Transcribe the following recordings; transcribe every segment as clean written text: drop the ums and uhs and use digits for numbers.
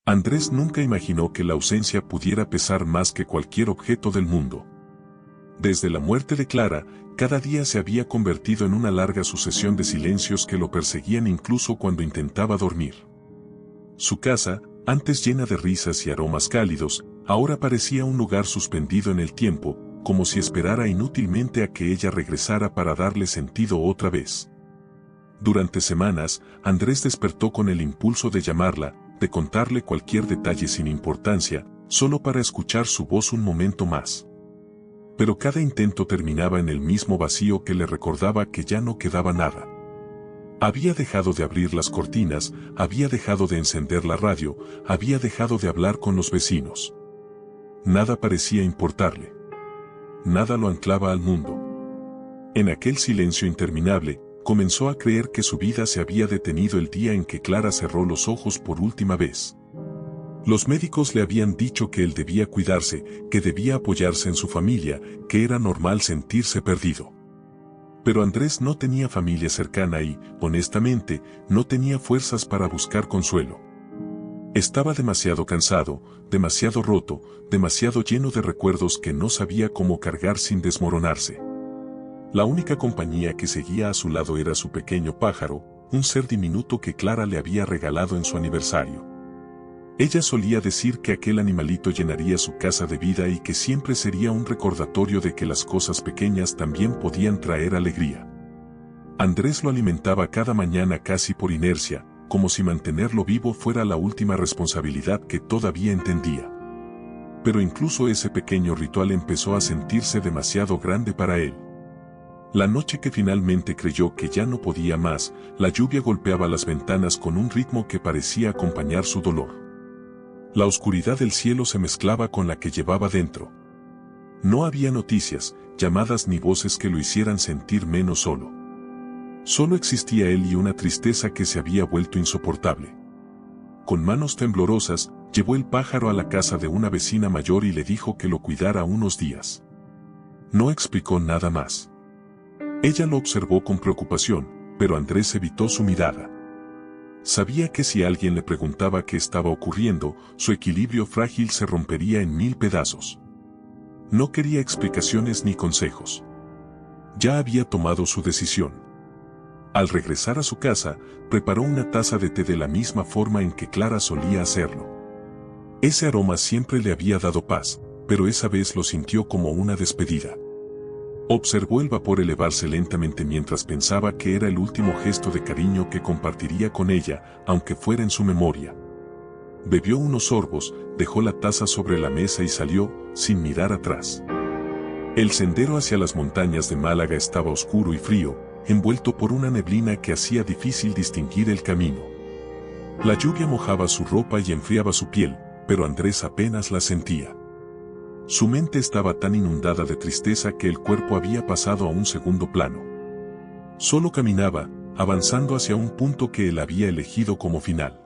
Andrés nunca imaginó que la ausencia pudiera pesar más que cualquier objeto del mundo. Desde la muerte de Clara, cada día se había convertido en una larga sucesión de silencios que lo perseguían incluso cuando intentaba dormir. Su casa, antes llena de risas y aromas cálidos, ahora parecía un lugar suspendido en el tiempo, como si esperara inútilmente a que ella regresara para darle sentido otra vez. Durante semanas, Andrés despertó con el impulso de llamarla, de contarle cualquier detalle sin importancia, solo para escuchar su voz un momento más. Pero cada intento terminaba en el mismo vacío que le recordaba que ya no quedaba nada. Había dejado de abrir las cortinas, había dejado de encender la radio, había dejado de hablar con los vecinos. Nada parecía importarle. Nada lo anclaba al mundo. En aquel silencio interminable, comenzó a creer que su vida se había detenido el día en que Clara cerró los ojos por última vez. Los médicos le habían dicho que él debía cuidarse, que debía apoyarse en su familia, que era normal sentirse perdido. Pero Andrés no tenía familia cercana y, honestamente, no tenía fuerzas para buscar consuelo. Estaba demasiado cansado, demasiado roto, demasiado lleno de recuerdos que no sabía cómo cargar sin desmoronarse. La única compañía que seguía a su lado era su pequeño pájaro, un ser diminuto que Clara le había regalado en su aniversario. Ella solía decir que aquel animalito llenaría su casa de vida y que siempre sería un recordatorio de que las cosas pequeñas también podían traer alegría. Andrés lo alimentaba cada mañana casi por inercia, como si mantenerlo vivo fuera la última responsabilidad que todavía entendía. Pero incluso ese pequeño ritual empezó a sentirse demasiado grande para él. La noche que finalmente creyó que ya no podía más, la lluvia golpeaba las ventanas con un ritmo que parecía acompañar su dolor. La oscuridad del cielo se mezclaba con la que llevaba dentro. No había noticias, llamadas ni voces que lo hicieran sentir menos solo. Solo existía él y una tristeza que se había vuelto insoportable. Con manos temblorosas, llevó el pájaro a la casa de una vecina mayor y le dijo que lo cuidara unos días. No explicó nada más. Ella lo observó con preocupación, pero Andrés evitó su mirada. Sabía que si alguien le preguntaba qué estaba ocurriendo, su equilibrio frágil se rompería en 1000 pedazos. No quería explicaciones ni consejos. Ya había tomado su decisión. Al regresar a su casa, preparó una taza de té de la misma forma en que Clara solía hacerlo. Ese aroma siempre le había dado paz, pero esa vez lo sintió como una despedida. Observó el vapor elevarse lentamente mientras pensaba que era el último gesto de cariño que compartiría con ella, aunque fuera en su memoria. Bebió unos sorbos, dejó la taza sobre la mesa y salió, sin mirar atrás. El sendero hacia las montañas de Málaga estaba oscuro y frío, envuelto por una neblina que hacía difícil distinguir el camino. La lluvia mojaba su ropa y enfriaba su piel, pero Andrés apenas la sentía. Su mente estaba tan inundada de tristeza que el cuerpo había pasado a un segundo plano. Solo caminaba, avanzando hacia un punto que él había elegido como final.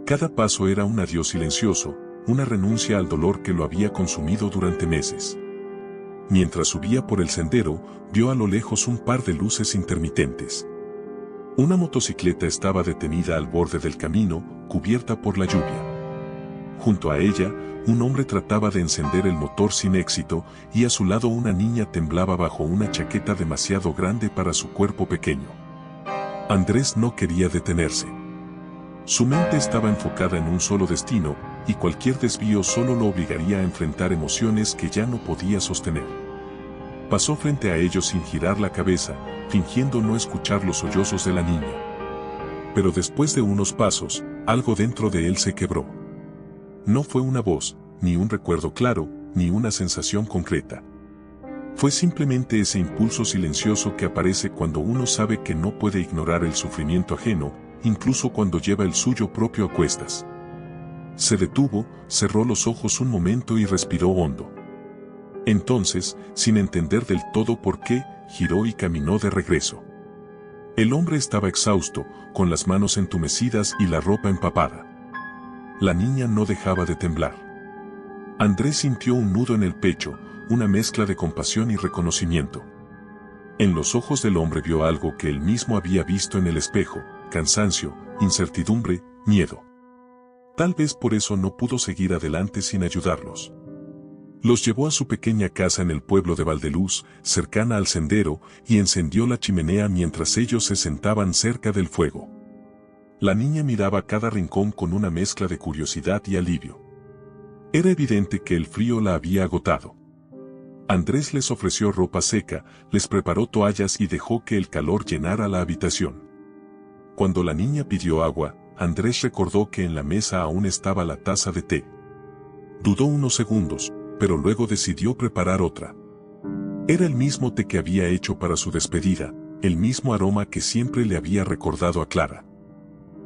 Cada paso era un adiós silencioso, una renuncia al dolor que lo había consumido durante meses. Mientras subía por el sendero, vio a lo lejos un par de luces intermitentes. Una motocicleta estaba detenida al borde del camino, cubierta por la lluvia. Junto a ella, un hombre trataba de encender el motor sin éxito, y a su lado una niña temblaba bajo una chaqueta demasiado grande para su cuerpo pequeño. Andrés no quería detenerse. Su mente estaba enfocada en un solo destino, y cualquier desvío solo lo obligaría a enfrentar emociones que ya no podía sostener. Pasó frente a ellos sin girar la cabeza, fingiendo no escuchar los sollozos de la niña. Pero después de unos pasos, algo dentro de él se quebró. No fue una voz, ni un recuerdo claro, ni una sensación concreta. Fue simplemente ese impulso silencioso que aparece cuando uno sabe que no puede ignorar el sufrimiento ajeno, incluso cuando lleva el suyo propio a cuestas. Se detuvo, cerró los ojos un momento y respiró hondo. Entonces, sin entender del todo por qué, giró y caminó de regreso. El hombre estaba exhausto, con las manos entumecidas y la ropa empapada. La niña no dejaba de temblar. Andrés sintió un nudo en el pecho, una mezcla de compasión y reconocimiento. En los ojos del hombre vio algo que él mismo había visto en el espejo: cansancio, incertidumbre, miedo. Tal vez por eso no pudo seguir adelante sin ayudarlos. Los llevó a su pequeña casa en el pueblo de Valdeluz, cercana al sendero, y encendió la chimenea mientras ellos se sentaban cerca del fuego. La niña miraba cada rincón con una mezcla de curiosidad y alivio. Era evidente que el frío la había agotado. Andrés les ofreció ropa seca, les preparó toallas y dejó que el calor llenara la habitación. Cuando la niña pidió agua, Andrés recordó que en la mesa aún estaba la taza de té. Dudó unos segundos, pero luego decidió preparar otra. Era el mismo té que había hecho para su despedida, el mismo aroma que siempre le había recordado a Clara.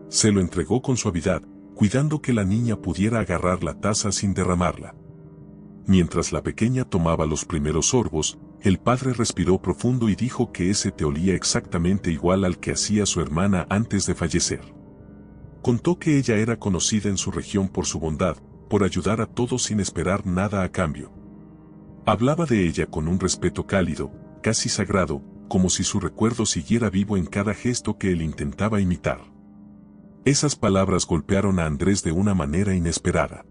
Se lo entregó con suavidad, cuidando que la niña pudiera agarrar la taza sin derramarla. Mientras la pequeña tomaba los primeros sorbos, el padre respiró profundo y dijo que ese té olía exactamente igual al que hacía su hermana antes de fallecer. Contó que ella era conocida en su región por su bondad, por ayudar a todos sin esperar nada a cambio. Hablaba de ella con un respeto cálido, casi sagrado, como si su recuerdo siguiera vivo en cada gesto que él intentaba imitar. Esas palabras golpearon a Andrés de una manera inesperada.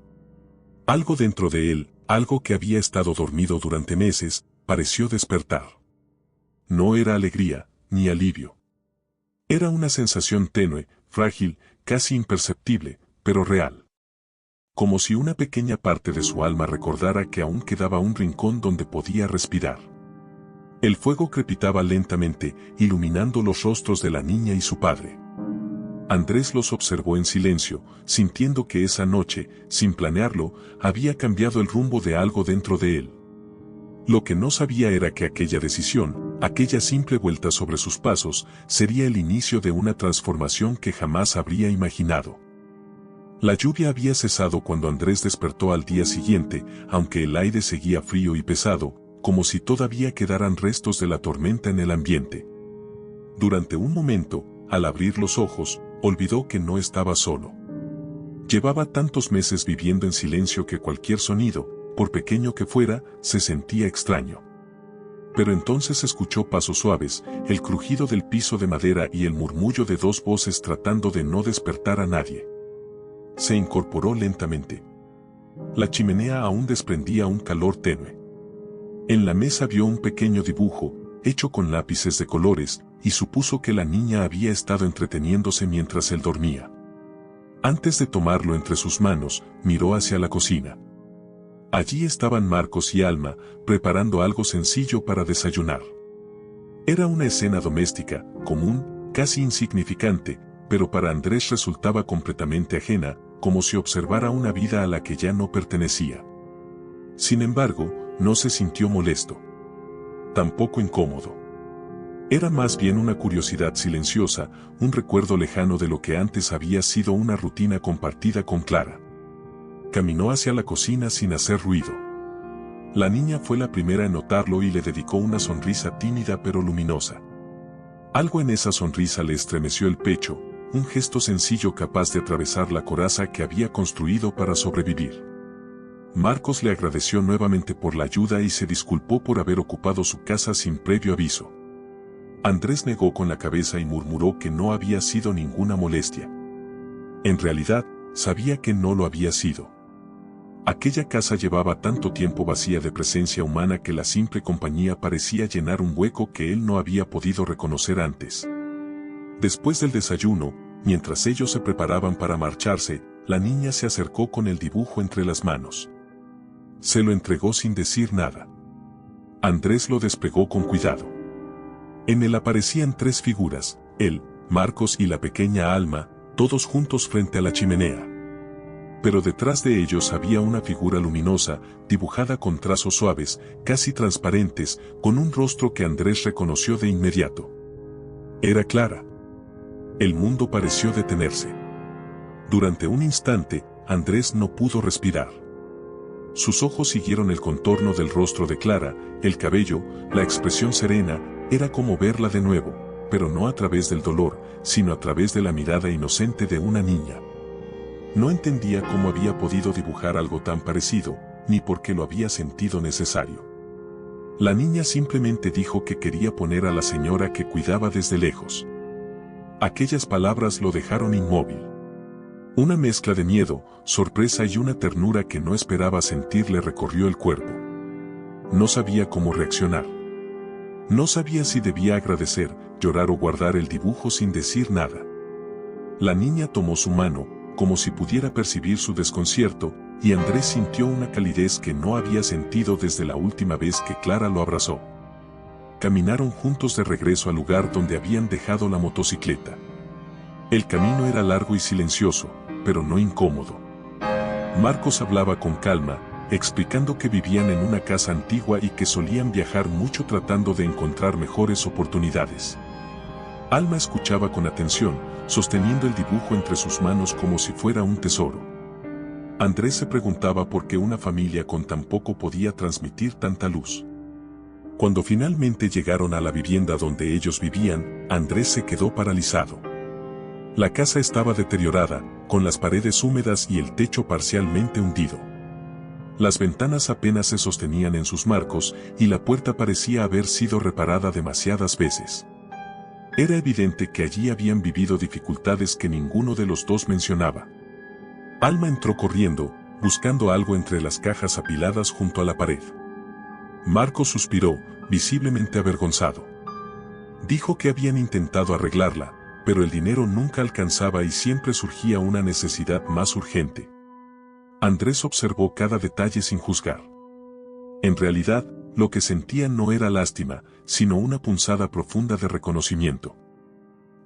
Algo dentro de él, algo que había estado dormido durante meses, pareció despertar. No era alegría, ni alivio. Era una sensación tenue, frágil, casi imperceptible, pero real. Como si una pequeña parte de su alma recordara que aún quedaba un rincón donde podía respirar. El fuego crepitaba lentamente, iluminando los rostros de la niña y su padre. Andrés los observó en silencio, sintiendo que esa noche, sin planearlo, había cambiado el rumbo de algo dentro de él. Lo que no sabía era que aquella decisión, aquella simple vuelta sobre sus pasos, sería el inicio de una transformación que jamás habría imaginado. La lluvia había cesado cuando Andrés despertó al día siguiente, aunque el aire seguía frío y pesado, como si todavía quedaran restos de la tormenta en el ambiente. Durante un momento, al abrir los ojos, olvidó que no estaba solo. Llevaba tantos meses viviendo en silencio que cualquier sonido, por pequeño que fuera, se sentía extraño. Pero entonces escuchó pasos suaves, el crujido del piso de madera y el murmullo de dos voces tratando de no despertar a nadie. Se incorporó lentamente. La chimenea aún desprendía un calor tenue. En la mesa vio un pequeño dibujo, hecho con lápices de colores, y supuso que la niña había estado entreteniéndose mientras él dormía. Antes de tomarlo entre sus manos, miró hacia la cocina. Allí estaban Marcos y Alma, preparando algo sencillo para desayunar. Era una escena doméstica, común, casi insignificante, pero para Andrés resultaba completamente ajena, como si observara una vida a la que ya no pertenecía. Sin embargo, no se sintió molesto. Tampoco incómodo. Era más bien una curiosidad silenciosa, un recuerdo lejano de lo que antes había sido una rutina compartida con Clara. Caminó hacia la cocina sin hacer ruido. La niña fue la primera en notarlo y le dedicó una sonrisa tímida pero luminosa. Algo en esa sonrisa le estremeció el pecho, un gesto sencillo capaz de atravesar la coraza que había construido para sobrevivir. Marcos le agradeció nuevamente por la ayuda y se disculpó por haber ocupado su casa sin previo aviso. Andrés negó con la cabeza y murmuró que no había sido ninguna molestia. En realidad, sabía que no lo había sido. Aquella casa llevaba tanto tiempo vacía de presencia humana que la simple compañía parecía llenar un hueco que él no había podido reconocer antes. Después del desayuno, mientras ellos se preparaban para marcharse, la niña se acercó con el dibujo entre las manos. Se lo entregó sin decir nada. Andrés lo despegó con cuidado. En él aparecían tres figuras, él, Marcos y la pequeña Alma, todos juntos frente a la chimenea. Pero detrás de ellos había una figura luminosa, dibujada con trazos suaves, casi transparentes, con un rostro que Andrés reconoció de inmediato. Era Clara. El mundo pareció detenerse. Durante un instante, Andrés no pudo respirar. Sus ojos siguieron el contorno del rostro de Clara, el cabello, la expresión serena, era como verla de nuevo, pero no a través del dolor, sino a través de la mirada inocente de una niña. No entendía cómo había podido dibujar algo tan parecido, ni por qué lo había sentido necesario. La niña simplemente dijo que quería poner a la señora que cuidaba desde lejos. Aquellas palabras lo dejaron inmóvil. Una mezcla de miedo, sorpresa y una ternura que no esperaba sentir le recorrió el cuerpo. No sabía cómo reaccionar. No sabía si debía agradecer, llorar o guardar el dibujo sin decir nada. La niña tomó su mano, como si pudiera percibir su desconcierto, y Andrés sintió una calidez que no había sentido desde la última vez que Clara lo abrazó. Caminaron juntos de regreso al lugar donde habían dejado la motocicleta. El camino era largo y silencioso, pero no incómodo. Marcos hablaba con calma, explicando que vivían en una casa antigua y que solían viajar mucho tratando de encontrar mejores oportunidades. Alma escuchaba con atención, sosteniendo el dibujo entre sus manos como si fuera un tesoro. Andrés se preguntaba por qué una familia con tan poco podía transmitir tanta luz. Cuando finalmente llegaron a la vivienda donde ellos vivían, Andrés se quedó paralizado. La casa estaba deteriorada, con las paredes húmedas y el techo parcialmente hundido. Las ventanas apenas se sostenían en sus marcos y la puerta parecía haber sido reparada demasiadas veces. Era evidente que allí habían vivido dificultades que ninguno de los dos mencionaba. Alma entró corriendo, buscando algo entre las cajas apiladas junto a la pared. Marcos suspiró, visiblemente avergonzado. Dijo que habían intentado arreglarla, pero el dinero nunca alcanzaba y siempre surgía una necesidad más urgente. Andrés observó cada detalle sin juzgar. En realidad, lo que sentía no era lástima, sino una punzada profunda de reconocimiento.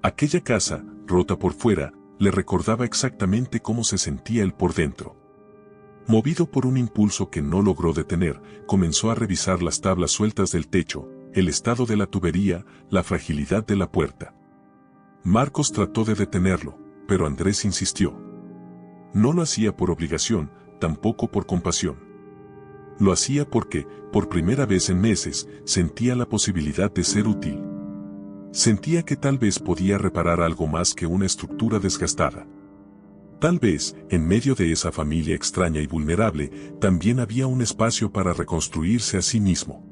Aquella casa, rota por fuera, le recordaba exactamente cómo se sentía él por dentro. Movido por un impulso que no logró detener, comenzó a revisar las tablas sueltas del techo, el estado de la tubería, la fragilidad de la puerta. Marcos trató de detenerlo, pero Andrés insistió. No lo hacía por obligación, tampoco por compasión. Lo hacía porque, por primera vez en meses, sentía la posibilidad de ser útil. Sentía que tal vez podía reparar algo más que una estructura desgastada. Tal vez, en medio de esa familia extraña y vulnerable, también había un espacio para reconstruirse a sí mismo.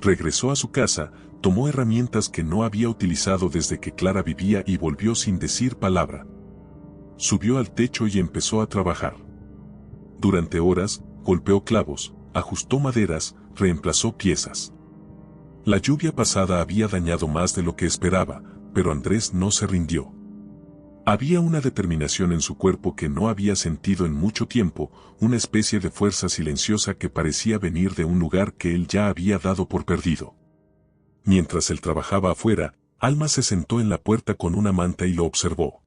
Regresó a su casa, tomó herramientas que no había utilizado desde que Clara vivía y volvió sin decir palabra. Subió al techo y empezó a trabajar. Durante horas, golpeó clavos, ajustó maderas, reemplazó piezas. La lluvia pasada había dañado más de lo que esperaba, pero Andrés no se rindió. Había una determinación en su cuerpo que no había sentido en mucho tiempo, una especie de fuerza silenciosa que parecía venir de un lugar que él ya había dado por perdido. Mientras él trabajaba afuera, Alma se sentó en la puerta con una manta y lo observó.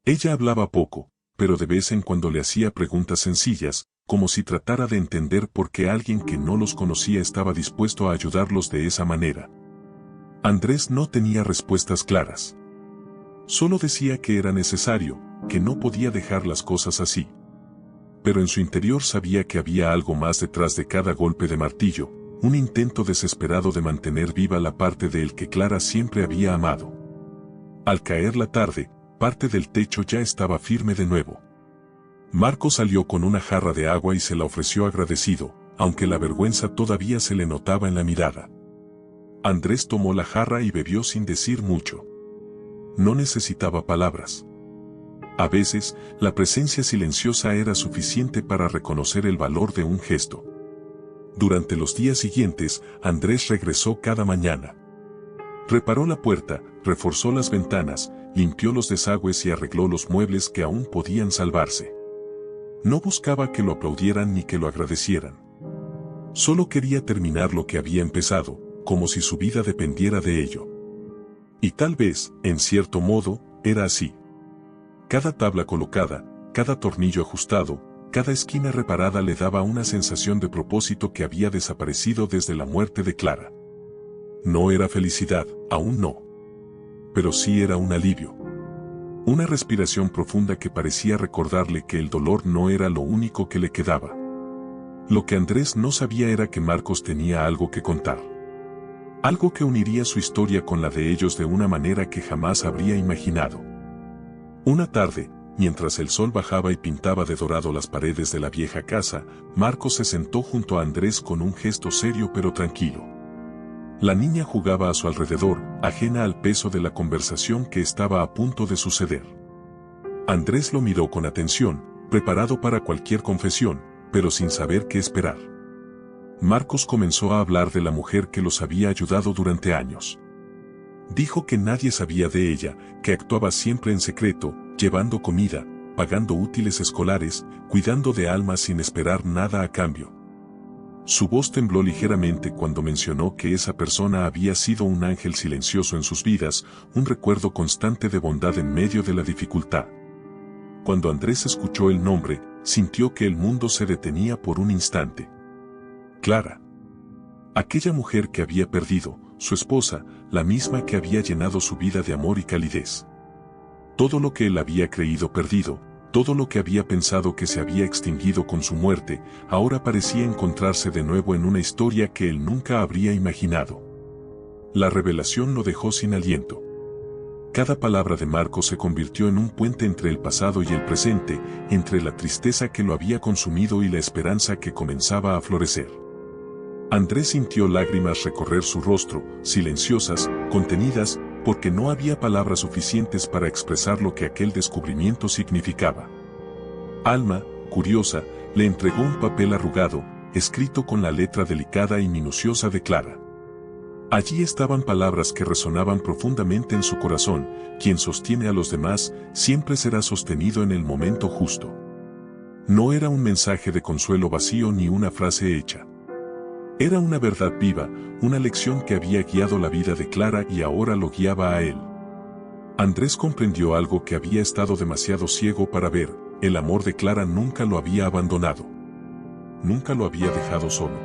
Ella hablaba poco, pero de vez en cuando le hacía preguntas sencillas, como si tratara de entender por qué alguien que no los conocía estaba dispuesto a ayudarlos de esa manera. Andrés no tenía respuestas claras. Solo decía que era necesario, que no podía dejar las cosas así. Pero en su interior sabía que había algo más detrás de cada golpe de martillo, un intento desesperado de mantener viva la parte de él que Clara siempre había amado. Al caer la tarde, parte del techo ya estaba firme de nuevo. Marco salió con una jarra de agua y se la ofreció agradecido, aunque la vergüenza todavía se le notaba en la mirada. Andrés tomó la jarra y bebió sin decir mucho. No necesitaba palabras. A veces, la presencia silenciosa era suficiente para reconocer el valor de un gesto. Durante los días siguientes, Andrés regresó cada mañana. Reparó la puerta, reforzó las ventanas, limpió los desagües y arregló los muebles que aún podían salvarse. No buscaba que lo aplaudieran ni que lo agradecieran. Solo quería terminar lo que había empezado, como si su vida dependiera de ello. Y tal vez, en cierto modo, era así. Cada tabla colocada, cada tornillo ajustado, cada esquina reparada le daba una sensación de propósito que había desaparecido desde la muerte de Clara. No era felicidad, aún no. Pero sí era un alivio. Una respiración profunda que parecía recordarle que el dolor no era lo único que le quedaba. Lo que Andrés no sabía era que Marcos tenía algo que contar. Algo que uniría su historia con la de ellos de una manera que jamás habría imaginado. Una tarde, mientras el sol bajaba y pintaba de dorado las paredes de la vieja casa, Marcos se sentó junto a Andrés con un gesto serio pero tranquilo. La niña jugaba a su alrededor, ajena al peso de la conversación que estaba a punto de suceder. Andrés lo miró con atención, preparado para cualquier confesión, pero sin saber qué esperar. Marcos comenzó a hablar de la mujer que los había ayudado durante años. Dijo que nadie sabía de ella, que actuaba siempre en secreto, llevando comida, pagando útiles escolares, cuidando de Alma sin esperar nada a cambio. Su voz tembló ligeramente cuando mencionó que esa persona había sido un ángel silencioso en sus vidas, un recuerdo constante de bondad en medio de la dificultad. Cuando Andrés escuchó el nombre, sintió que el mundo se detenía por un instante. Clara. Aquella mujer que había perdido, su esposa, la misma que había llenado su vida de amor y calidez. Todo lo que él había creído perdido, todo lo que había pensado que se había extinguido con su muerte, ahora parecía encontrarse de nuevo en una historia que él nunca habría imaginado. La revelación lo dejó sin aliento. Cada palabra de Marcos se convirtió en un puente entre el pasado y el presente, entre la tristeza que lo había consumido y la esperanza que comenzaba a florecer. Andrés sintió lágrimas recorrer su rostro, silenciosas, contenidas, porque no había palabras suficientes para expresar lo que aquel descubrimiento significaba. Alma, curiosa, le entregó un papel arrugado, escrito con la letra delicada y minuciosa de Clara. Allí estaban palabras que resonaban profundamente en su corazón: quien sostiene a los demás, siempre será sostenido en el momento justo. No era un mensaje de consuelo vacío ni una frase hecha. Era una verdad viva, una lección que había guiado la vida de Clara y ahora lo guiaba a él. Andrés comprendió algo que había estado demasiado ciego para ver: el amor de Clara nunca lo había abandonado. Nunca lo había dejado solo.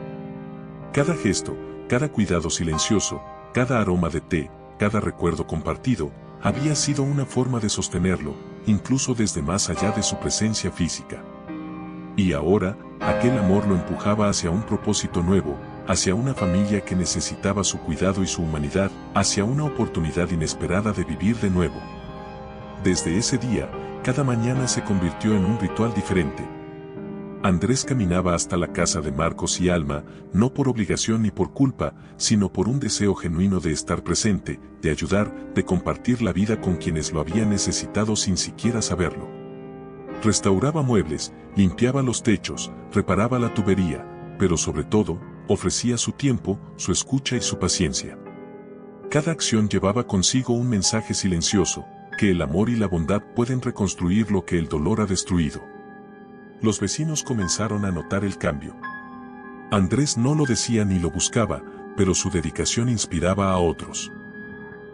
Cada gesto, cada cuidado silencioso, cada aroma de té, cada recuerdo compartido, había sido una forma de sostenerlo, incluso desde más allá de su presencia física. Y ahora, aquel amor lo empujaba hacia un propósito nuevo, hacia una familia que necesitaba su cuidado y su humanidad, hacia una oportunidad inesperada de vivir de nuevo. Desde ese día, cada mañana se convirtió en un ritual diferente. Andrés caminaba hasta la casa de Marcos y Alma, no por obligación ni por culpa, sino por un deseo genuino de estar presente, de ayudar, de compartir la vida con quienes lo habían necesitado sin siquiera saberlo. Restauraba muebles, limpiaba los techos, reparaba la tubería, pero sobre todo, ofrecía su tiempo, su escucha y su paciencia. Cada acción llevaba consigo un mensaje silencioso: que el amor y la bondad pueden reconstruir lo que el dolor ha destruido. Los vecinos comenzaron a notar el cambio. Andrés no lo decía ni lo buscaba, pero su dedicación inspiraba a otros.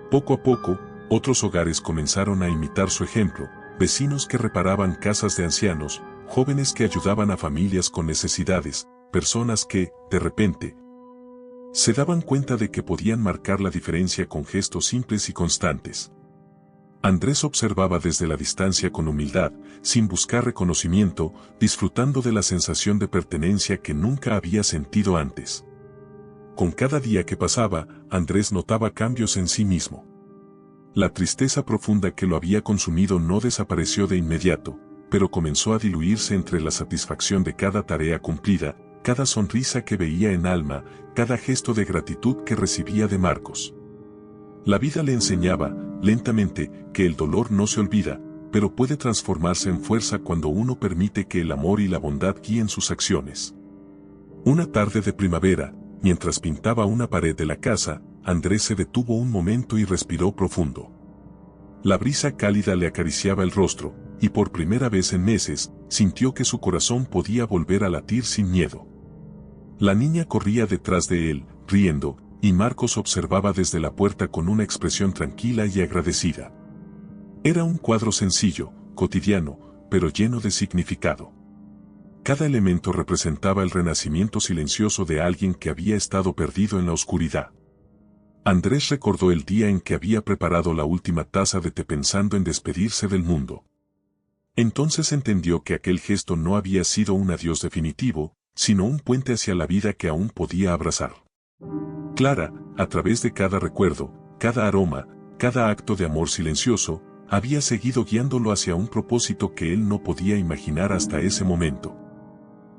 Poco a poco, otros hogares comenzaron a imitar su ejemplo: vecinos que reparaban casas de ancianos, jóvenes que ayudaban a familias con necesidades, personas que, de repente, se daban cuenta de que podían marcar la diferencia con gestos simples y constantes. Andrés observaba desde la distancia con humildad, sin buscar reconocimiento, disfrutando de la sensación de pertenencia que nunca había sentido antes. Con cada día que pasaba, Andrés notaba cambios en sí mismo. La tristeza profunda que lo había consumido no desapareció de inmediato, pero comenzó a diluirse entre la satisfacción de cada tarea cumplida, cada sonrisa que veía en Alma, cada gesto de gratitud que recibía de Marcos. La vida le enseñaba, lentamente, que el dolor no se olvida, pero puede transformarse en fuerza cuando uno permite que el amor y la bondad guíen sus acciones. Una tarde de primavera, mientras pintaba una pared de la casa, Andrés se detuvo un momento y respiró profundo. La brisa cálida le acariciaba el rostro, y por primera vez en meses, sintió que su corazón podía volver a latir sin miedo. La niña corría detrás de él, riendo, y Marcos observaba desde la puerta con una expresión tranquila y agradecida. Era un cuadro sencillo, cotidiano, pero lleno de significado. Cada elemento representaba el renacimiento silencioso de alguien que había estado perdido en la oscuridad. Andrés recordó el día en que había preparado la última taza de té pensando en despedirse del mundo. Entonces entendió que aquel gesto no había sido un adiós definitivo, sino un puente hacia la vida que aún podía abrazar. Clara, a través de cada recuerdo, cada aroma, cada acto de amor silencioso, había seguido guiándolo hacia un propósito que él no podía imaginar hasta ese momento.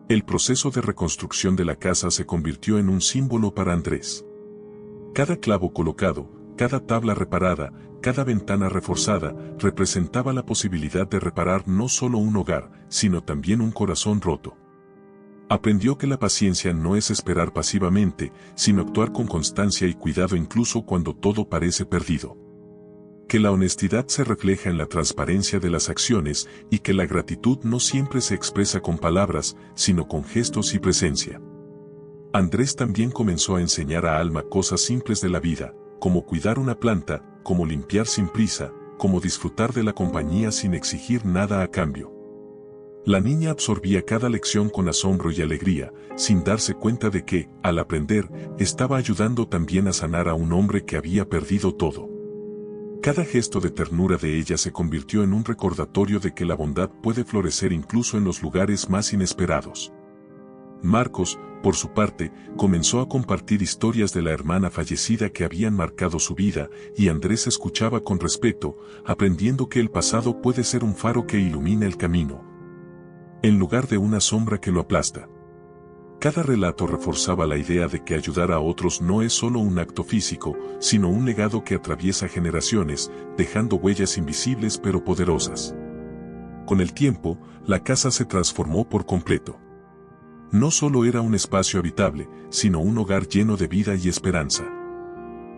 El proceso de reconstrucción de la casa se convirtió en un símbolo para Andrés. Cada clavo colocado, cada tabla reparada, cada ventana reforzada, representaba la posibilidad de reparar no solo un hogar, sino también un corazón roto. Aprendió que la paciencia no es esperar pasivamente, sino actuar con constancia y cuidado incluso cuando todo parece perdido. Que la honestidad se refleja en la transparencia de las acciones y que la gratitud no siempre se expresa con palabras, sino con gestos y presencia. Andrés también comenzó a enseñar a Alma cosas simples de la vida, como cuidar una planta, como limpiar sin prisa, como disfrutar de la compañía sin exigir nada a cambio. La niña absorbía cada lección con asombro y alegría, sin darse cuenta de que, al aprender, estaba ayudando también a sanar a un hombre que había perdido todo. Cada gesto de ternura de ella se convirtió en un recordatorio de que la bondad puede florecer incluso en los lugares más inesperados. Marcos, por su parte, comenzó a compartir historias de la hermana fallecida que habían marcado su vida, y Andrés escuchaba con respeto, aprendiendo que el pasado puede ser un faro que ilumina el camino, en lugar de una sombra que lo aplasta. Cada relato reforzaba la idea de que ayudar a otros no es solo un acto físico, sino un legado que atraviesa generaciones, dejando huellas invisibles pero poderosas. Con el tiempo, la casa se transformó por completo. No solo era un espacio habitable, sino un hogar lleno de vida y esperanza.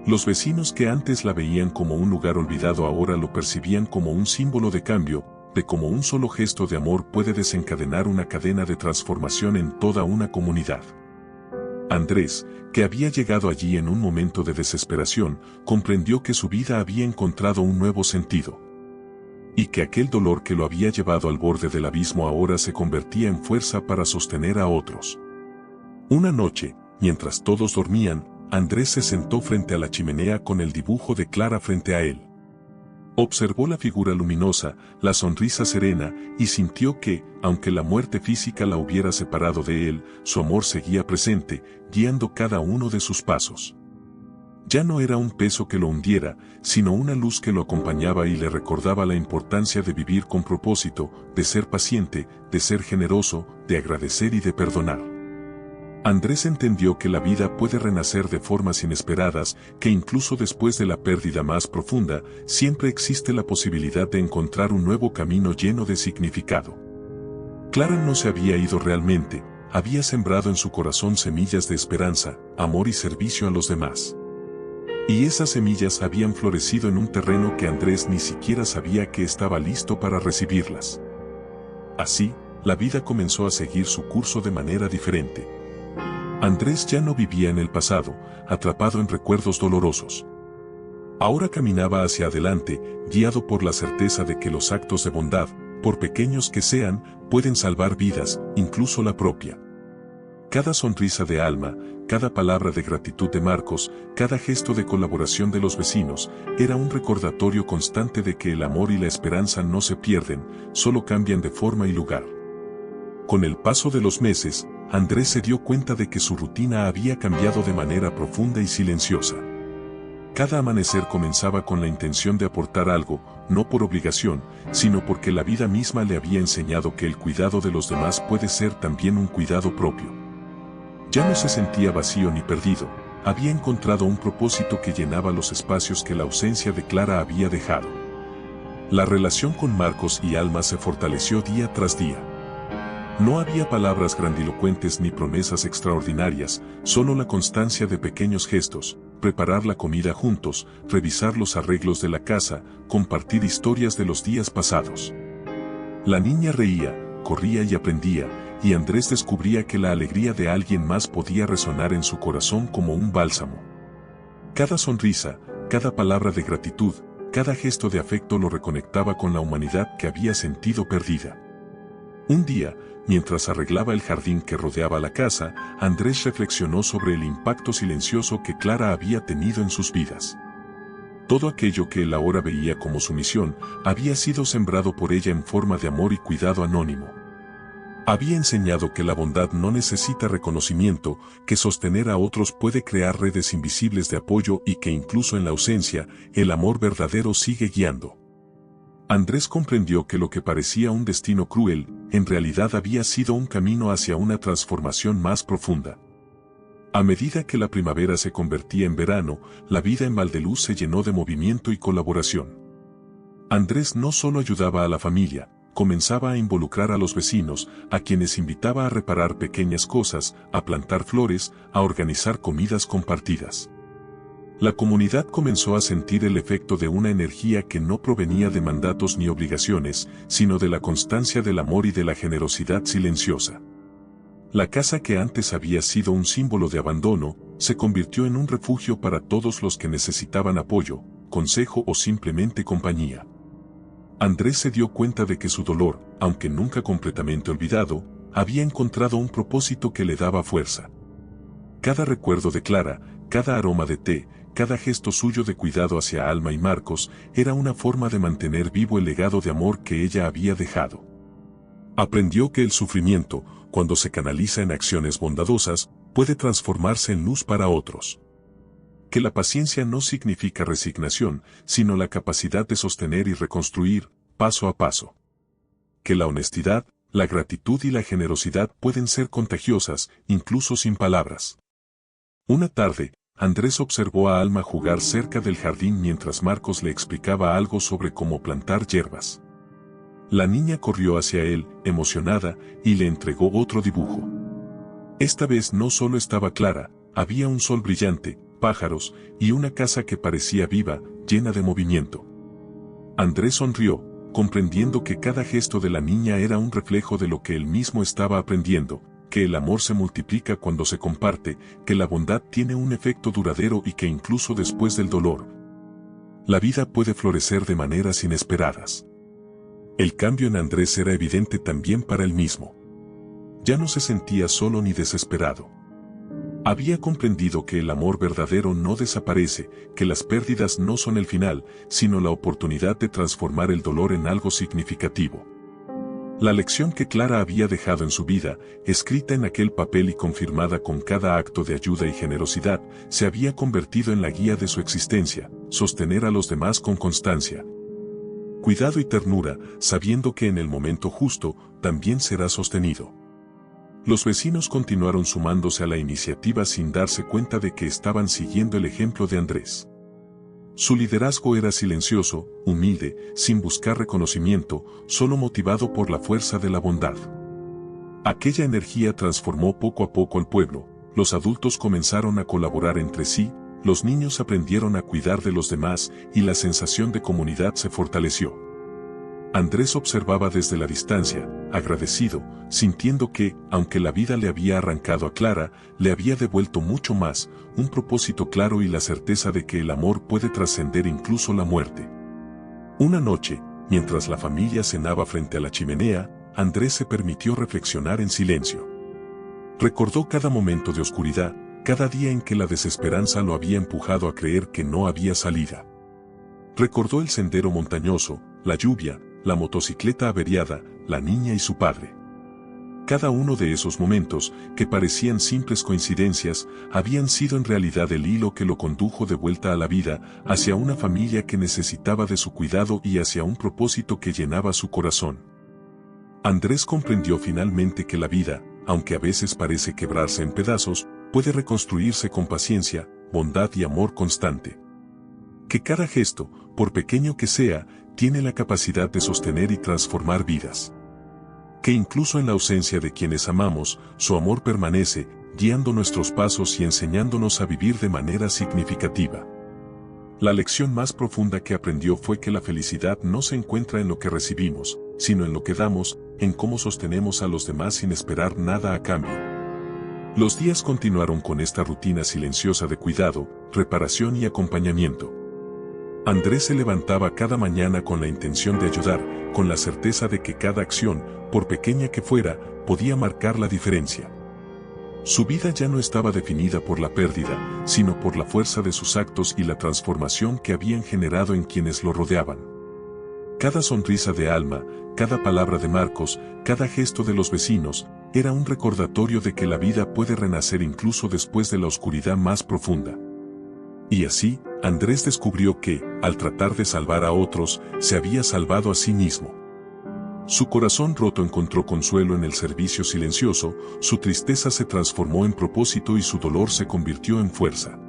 Los vecinos que antes la veían como un lugar olvidado ahora lo percibían como un símbolo de cambio, de cómo un solo gesto de amor puede desencadenar una cadena de transformación en toda una comunidad. Andrés, que había llegado allí en un momento de desesperación, comprendió que su vida había encontrado un nuevo sentido. Y que aquel dolor que lo había llevado al borde del abismo ahora se convertía en fuerza para sostener a otros. Una noche, mientras todos dormían, Andrés se sentó frente a la chimenea con el dibujo de Clara frente a él. Observó la figura luminosa, la sonrisa serena, y sintió que, aunque la muerte física la hubiera separado de él, su amor seguía presente, guiando cada uno de sus pasos. Ya no era un peso que lo hundiera, sino una luz que lo acompañaba y le recordaba la importancia de vivir con propósito, de ser paciente, de ser generoso, de agradecer y de perdonar. Andrés entendió que la vida puede renacer de formas inesperadas, que incluso después de la pérdida más profunda, siempre existe la posibilidad de encontrar un nuevo camino lleno de significado. Clara no se había ido realmente, había sembrado en su corazón semillas de esperanza, amor y servicio a los demás. Y esas semillas habían florecido en un terreno que Andrés ni siquiera sabía que estaba listo para recibirlas. Así, la vida comenzó a seguir su curso de manera diferente. Andrés ya no vivía en el pasado, atrapado en recuerdos dolorosos. Ahora caminaba hacia adelante, guiado por la certeza de que los actos de bondad, por pequeños que sean, pueden salvar vidas, incluso la propia. Cada sonrisa de Alma, cada palabra de gratitud de Marcos, cada gesto de colaboración de los vecinos, era un recordatorio constante de que el amor y la esperanza no se pierden, solo cambian de forma y lugar. Con el paso de los meses, Andrés se dio cuenta de que su rutina había cambiado de manera profunda y silenciosa. Cada amanecer comenzaba con la intención de aportar algo, no por obligación, sino porque la vida misma le había enseñado que el cuidado de los demás puede ser también un cuidado propio. Ya no se sentía vacío ni perdido, había encontrado un propósito que llenaba los espacios que la ausencia de Clara había dejado. La relación con Marcos y Alma se fortaleció día tras día. No había palabras grandilocuentes ni promesas extraordinarias, solo la constancia de pequeños gestos, preparar la comida juntos, revisar los arreglos de la casa, compartir historias de los días pasados. La niña reía, corría y aprendía, y Andrés descubría que la alegría de alguien más podía resonar en su corazón como un bálsamo. Cada sonrisa, cada palabra de gratitud, cada gesto de afecto lo reconectaba con la humanidad que había sentido perdida. Un día, mientras arreglaba el jardín que rodeaba la casa, Andrés reflexionó sobre el impacto silencioso que Clara había tenido en sus vidas. Todo aquello que él ahora veía como su misión, había sido sembrado por ella en forma de amor y cuidado anónimo. Había enseñado que la bondad no necesita reconocimiento, que sostener a otros puede crear redes invisibles de apoyo y que incluso en la ausencia, el amor verdadero sigue guiando. Andrés comprendió que lo que parecía un destino cruel, en realidad había sido un camino hacia una transformación más profunda. A medida que la primavera se convertía en verano, la vida en Valdeluz se llenó de movimiento y colaboración. Andrés no solo ayudaba a la familia, comenzaba a involucrar a los vecinos, a quienes invitaba a reparar pequeñas cosas, a plantar flores, a organizar comidas compartidas. La comunidad comenzó a sentir el efecto de una energía que no provenía de mandatos ni obligaciones, sino de la constancia del amor y de la generosidad silenciosa. La casa que antes había sido un símbolo de abandono, se convirtió en un refugio para todos los que necesitaban apoyo, consejo o simplemente compañía. Andrés se dio cuenta de que su dolor, aunque nunca completamente olvidado, había encontrado un propósito que le daba fuerza. Cada recuerdo de Clara, cada aroma de té, cada gesto suyo de cuidado hacia Alma y Marcos, era una forma de mantener vivo el legado de amor que ella había dejado. Aprendió que el sufrimiento, cuando se canaliza en acciones bondadosas, puede transformarse en luz para otros. Que la paciencia no significa resignación, sino la capacidad de sostener y reconstruir, paso a paso. Que la honestidad, la gratitud y la generosidad pueden ser contagiosas, incluso sin palabras. Una tarde, Andrés observó a Alma jugar cerca del jardín mientras Marcos le explicaba algo sobre cómo plantar hierbas. La niña corrió hacia él, emocionada, y le entregó otro dibujo. Esta vez no solo estaba Clara, había un sol brillante, pájaros, y una casa que parecía viva, llena de movimiento. Andrés sonrió, comprendiendo que cada gesto de la niña era un reflejo de lo que él mismo estaba aprendiendo, que el amor se multiplica cuando se comparte, que la bondad tiene un efecto duradero y que incluso después del dolor, la vida puede florecer de maneras inesperadas. El cambio en Andrés era evidente también para él mismo. Ya no se sentía solo ni desesperado. Había comprendido que el amor verdadero no desaparece, que las pérdidas no son el final, sino la oportunidad de transformar el dolor en algo significativo. La lección que Clara había dejado en su vida, escrita en aquel papel y confirmada con cada acto de ayuda y generosidad, se había convertido en la guía de su existencia, sostener a los demás con constancia, cuidado y ternura, sabiendo que en el momento justo, también será sostenido. Los vecinos continuaron sumándose a la iniciativa sin darse cuenta de que estaban siguiendo el ejemplo de Andrés. Su liderazgo era silencioso, humilde, sin buscar reconocimiento, solo motivado por la fuerza de la bondad. Aquella energía transformó poco a poco al pueblo, los adultos comenzaron a colaborar entre sí, los niños aprendieron a cuidar de los demás y la sensación de comunidad se fortaleció. Andrés observaba desde la distancia, agradecido, sintiendo que, aunque la vida le había arrancado a Clara, le había devuelto mucho más, un propósito claro y la certeza de que el amor puede trascender incluso la muerte. Una noche, mientras la familia cenaba frente a la chimenea, Andrés se permitió reflexionar en silencio. Recordó cada momento de oscuridad, cada día en que la desesperanza lo había empujado a creer que no había salida. Recordó el sendero montañoso, la lluvia, la motocicleta averiada, la niña y su padre. Cada uno de esos momentos, que parecían simples coincidencias, habían sido en realidad el hilo que lo condujo de vuelta a la vida, hacia una familia que necesitaba de su cuidado y hacia un propósito que llenaba su corazón. Andrés comprendió finalmente que la vida, aunque a veces parece quebrarse en pedazos, puede reconstruirse con paciencia, bondad y amor constante. Que cada gesto, por pequeño que sea, tiene la capacidad de sostener y transformar vidas. Que incluso en la ausencia de quienes amamos, su amor permanece, guiando nuestros pasos y enseñándonos a vivir de manera significativa. La lección más profunda que aprendió fue que la felicidad no se encuentra en lo que recibimos, sino en lo que damos, en cómo sostenemos a los demás sin esperar nada a cambio. Los días continuaron con esta rutina silenciosa de cuidado, reparación y acompañamiento. Andrés se levantaba cada mañana con la intención de ayudar, con la certeza de que cada acción, por pequeña que fuera, podía marcar la diferencia. Su vida ya no estaba definida por la pérdida, sino por la fuerza de sus actos y la transformación que habían generado en quienes lo rodeaban. Cada sonrisa de Alma, cada palabra de Marcos, cada gesto de los vecinos, era un recordatorio de que la vida puede renacer incluso después de la oscuridad más profunda. Y así, Andrés descubrió que, al tratar de salvar a otros, se había salvado a sí mismo. Su corazón roto encontró consuelo en el servicio silencioso, su tristeza se transformó en propósito y su dolor se convirtió en fuerza.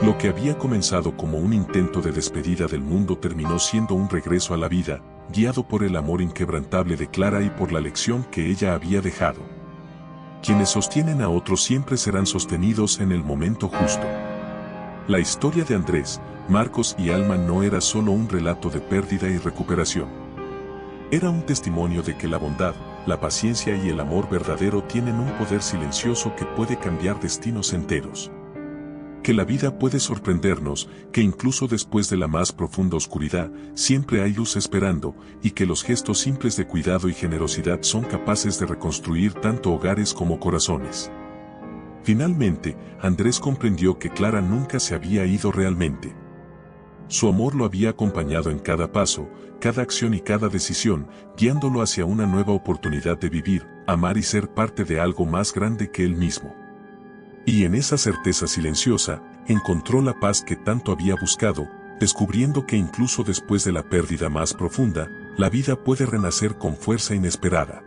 Lo que había comenzado como un intento de despedida del mundo terminó siendo un regreso a la vida, guiado por el amor inquebrantable de Clara y por la lección que ella había dejado. Quienes sostienen a otros siempre serán sostenidos en el momento justo. La historia de Andrés, Marcos y Alma no era solo un relato de pérdida y recuperación. Era un testimonio de que la bondad, la paciencia y el amor verdadero tienen un poder silencioso que puede cambiar destinos enteros. Que la vida puede sorprendernos, que incluso después de la más profunda oscuridad, siempre hay luz esperando, y que los gestos simples de cuidado y generosidad son capaces de reconstruir tanto hogares como corazones. Finalmente, Andrés comprendió que Clara nunca se había ido realmente. Su amor lo había acompañado en cada paso, cada acción y cada decisión, guiándolo hacia una nueva oportunidad de vivir, amar y ser parte de algo más grande que él mismo. Y en esa certeza silenciosa, encontró la paz que tanto había buscado, descubriendo que incluso después de la pérdida más profunda, la vida puede renacer con fuerza inesperada.